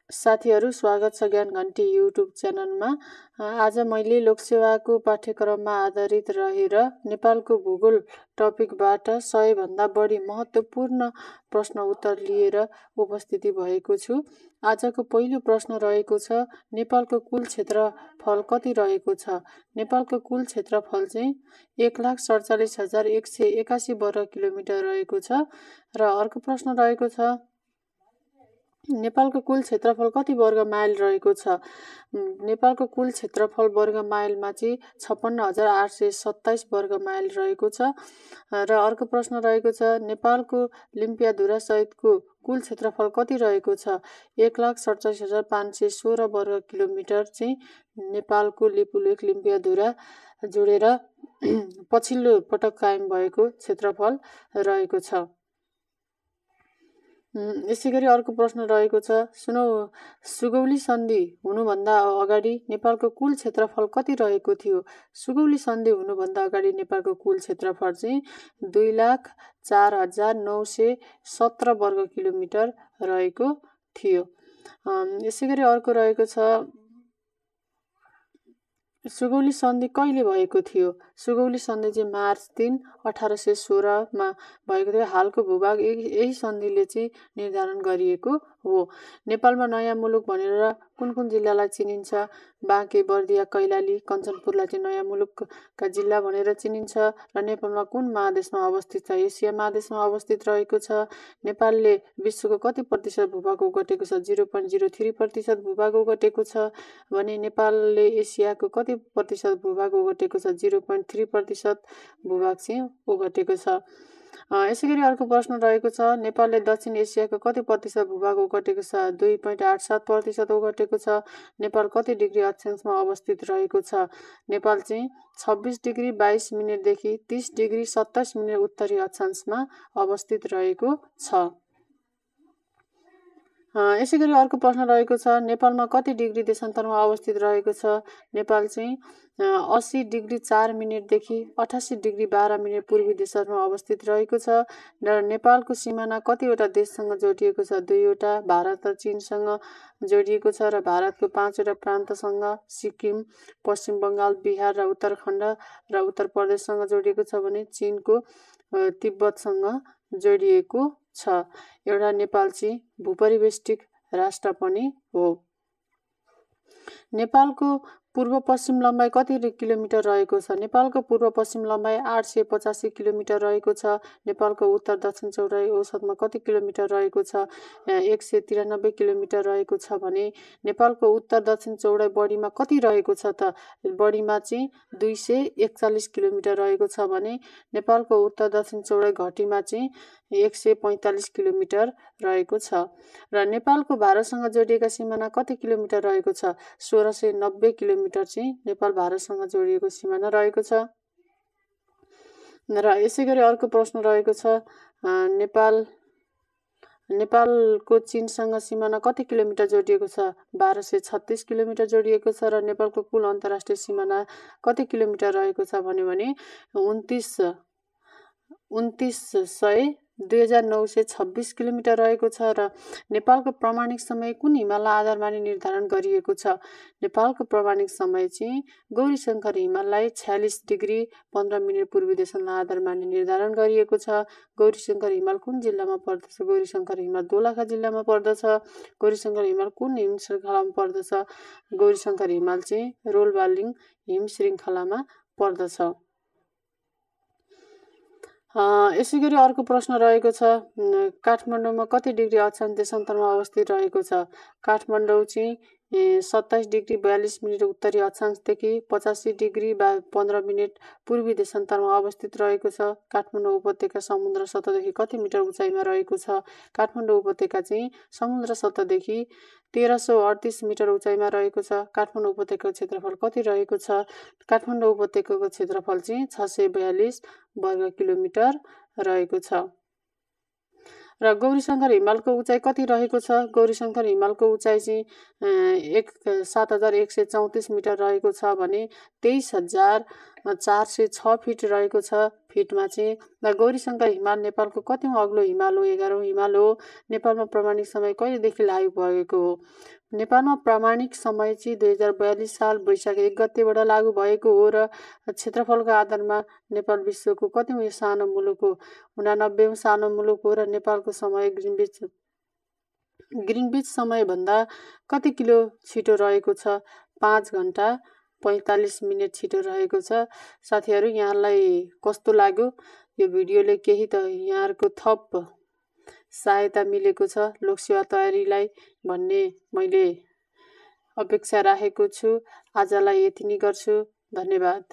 साथीहरू स्वागत छ ज्ञान घण्टी युट्युब च्यानलमा। आज मैले लोकसेवाको पाठ्यक्रममा आधारित रहेर नेपालको भूगोल टपिकबाट 100 भन्दा बढी महत्त्वपूर्ण प्रश्न उत्तर लिएर उपस्थिति भएको छु। आजको पहिलो प्रश्न रहेको छ, नेपालको कुल क्षेत्रफल कति रहेको छ? नेपालको कुल क्षेत्रफल चाहिँ 1,47,181 वर्ग किलोमिटर रहेको छ। र अर्को प्रश्न रहेको छ, नेपालको कुल क्षेत्रफल कति वर्ग माइल रहेको छ? नेपालको कुल क्षेत्रफल वर्ग माइलमा चाहिँ 56,827 वर्ग माइल रहेको छ। र अर्को प्रश्न रहेको छ, नेपालको लिम्पियाधुरा सहितको कुल क्षेत्रफल कति रहेको छ? 1,47,516 वर्ग किलोमिटर चाहिँ नेपालको लिपुलेख लिम्पियाधुरा जोडेर पछिल्लो पटक कायम भएको क्षेत्रफल रहेको छ। यसैगरी अर्को प्रश्न रहेको छ, सुगौली सन्धि हुनुभन्दा अगाडि नेपालको कुल क्षेत्रफल कति रहेको थियो? सुगौली सन्धि हुनुभन्दा अगाडि नेपालको कुल क्षेत्रफल चाहिँ 2,04,917 वर्ग किलोमिटर रहेको थियो। यसैगरी अर्को रहेको छ, सुगौली सन्धि कहिले भएको थियो? सुगौली सन्धि चाहिँ मार्च 3, 1816 मा भएको थियो। हालको भूभाग यही सन्धिले चाहिँ निर्धारण गरिएको हो। नेपालमा नयाँ मुलुक भनेर कुन कुन जिल्लालाई चिनिन्छ? बाँके, बर्दिया, कैलाली, कञ्चनपुरलाई चाहिँ नयाँ मुलुकका जिल्ला भनेर चिनिन्छ। र नेपालमा कुन महादेशमा अवस्थित छ? एसिया महादेशमा अवस्थित रहेको छ। नेपालले विश्वको कति प्रतिशत भूभाग ओगटेको छ? 0.03% भूभाग ओगटेको छ भने नेपालले एसियाको कति प्रतिशत भूभाग ओगटेको छ? 0.3% भूभाग चाहिँ ओगटेको छ। यसैगरी अर्को प्रश्न रहेको छ, नेपालले दक्षिण एसियाको कति प्रतिशत भूभाग ओगटेको छ? 2.87% ओगटेको छ। नेपाल कति डिग्री अक्षांशमा अवस्थित रहेको छ? नेपाल चाहिँ 26 डिग्री 22 मिनेटदेखि 30 डिग्री 27 मिनेट उत्तरी अक्षांशमा अवस्थित रहेको छ। यसैगरी अर्को प्रश्न रहेको छ, नेपालमा कति डिग्री देशान्तरमा अवस्थित रहेको छ? नेपाल चाहिँ 80 डिग्री 4 मिनेटदेखि 88 डिग्री 12 मिनेट पूर्वी देशमा अवस्थित रहेको छ। र नेपालको सिमाना कतिवटा देशसँग जोडिएको छ? 2वटा, भारत र चीनसँग जोडिएको छ। र भारतको 5वटा प्रान्तसँग सिक्किम, पश्चिम बङ्गाल, बिहार र उत्तराखण्ड र उत्तर प्रदेशसँग जोडिएको छ भने चीनको तिब्बतसँग जोडिएको छ। एउटा नेपाल चाहिँ भूपरिवेष्टित राष्ट्र पनि हो। नेपालको पूर्व पश्चिम लम्बाइ कति किलोमिटर रहेको छ? नेपालको पूर्व पश्चिम लम्बाइ 885 किलोमिटर रहेको छ। नेपालको उत्तर दक्षिण चौडाइ औसतमा कति किलोमिटर रहेको छ? 193 किलोमिटर रहेको छ भने नेपालको उत्तर दक्षिण चौडाइ बढीमा कति रहेको छ त? बढीमा चाहिँ 241 किलोमिटर रहेको छ भने नेपालको उत्तर दक्षिण चौडाइ घटीमा चाहिँ 145 किलोमिटर रहेको छ। र नेपालको भारतसँग जोडिएका सिमाना कति किलोमिटर रहेको छ? 1690 किलोमिटर चाहिँ नेपाल भारतसँग जोडिएको सिमाना रहेको छ। र यसैगरी अर्को प्रश्न रहेको छ, नेपालको चीनसँग सिमाना कति किलोमिटर जोडिएको छ? 1236 किलोमिटर जोडिएको छ। र नेपालको कुल अन्तर्राष्ट्रिय सिमाना कति किलोमिटर रहेको छ भने 2926 किलोमिटर रहेको छ। र नेपालको प्रामाणिक समय कुन हिमाललाई आधार मानि निर्धारण गरिएको छ? नेपालको प्रामाणिक समय चाहिँ गौरीशङ्कर हिमाललाई 46 डिग्री 15 मिनेट पूर्वी देशलाई आधार मानि निर्धारण गरिएको छ। गौरीशङ्कर हिमाल कुन जिल्लामा पर्दछ? गौरीशङ्कर हिमाल दोलखा जिल्लामा पर्दछ। गौरीशङ्कर हिमाल कुन हिम श्रृङ्खलामा पर्दछ? गौरीशङ्कर हिमाल चाहिँ रोलबालिङ हिम श्रृङ्खलामा पर्दछ। यसैगरी अर्को प्रश्न रहेको छ, काठमाडौँमा कति डिग्री अक्षांश देशान्तरमा अवस्थित रहेको छ? काठमाडौँ चाहिँ 27 डिग्री 42 मिनेट उत्तरी अक्षांशदेखि 85 डिग्री 15 मिनेट पूर्वी देशान्तरमा अवस्थित रहेको छ। काठमाडौँ उपत्यका समुद्र सतहदेखि कति मिटर उचाइमा रहेको छ? काठमाडौँ उपत्यका चाहिँ समुद्र सतहदेखि 1338 मिटर उचाइमा रहेको छ। काठमाडौँ उपत्यकाको क्षेत्रफल कति रहेको छ? काठमाडौँ उपत्यकाको क्षेत्रफल चाहिँ 642 वर्ग किलोमिटर रहेको छ। र गौरीशङ्कर हिमालको उचाइ कति रहेको छ? गौरीशङ्कर हिमालको उचाइ चाहिँ 7134 मिटर रहेको छ भने 23,406 फिट रहेको छ। फिटमा चाहिँ र गौरीशङ्कर हिमाल नेपालको कतिौं अग्लो हिमाल हो? 11औं हिमाल हो। नेपालमा प्रामाणिक समय कहिलेदेखि लागू भएको हो? नेपालमा प्रामाणिक समय चाहिँ 2042 साल वैशाख 1 गतेबाट लागू भएको हो र क्षेत्रफलको आधारमा नेपाल विश्वको कतिौं सानो मुलुक हो? 89औं सानो मुलुक हो र नेपालको समय ग्रिनविच समयभन्दा कति किलो छिटो रहेको छ? 5 घण्टा 45 मिनेट छिटो रहेको छ। साथीहरू, यहाँलाई कस्तो लाग्यो यो भिडियोले? केही त यहाँहरूको थप सहायता मिलेको छ लोकसेवा तयारीलाई भन्ने मैले अपेक्षा राखेको छु। आजलाई यति नै गर्छु। धन्यवाद।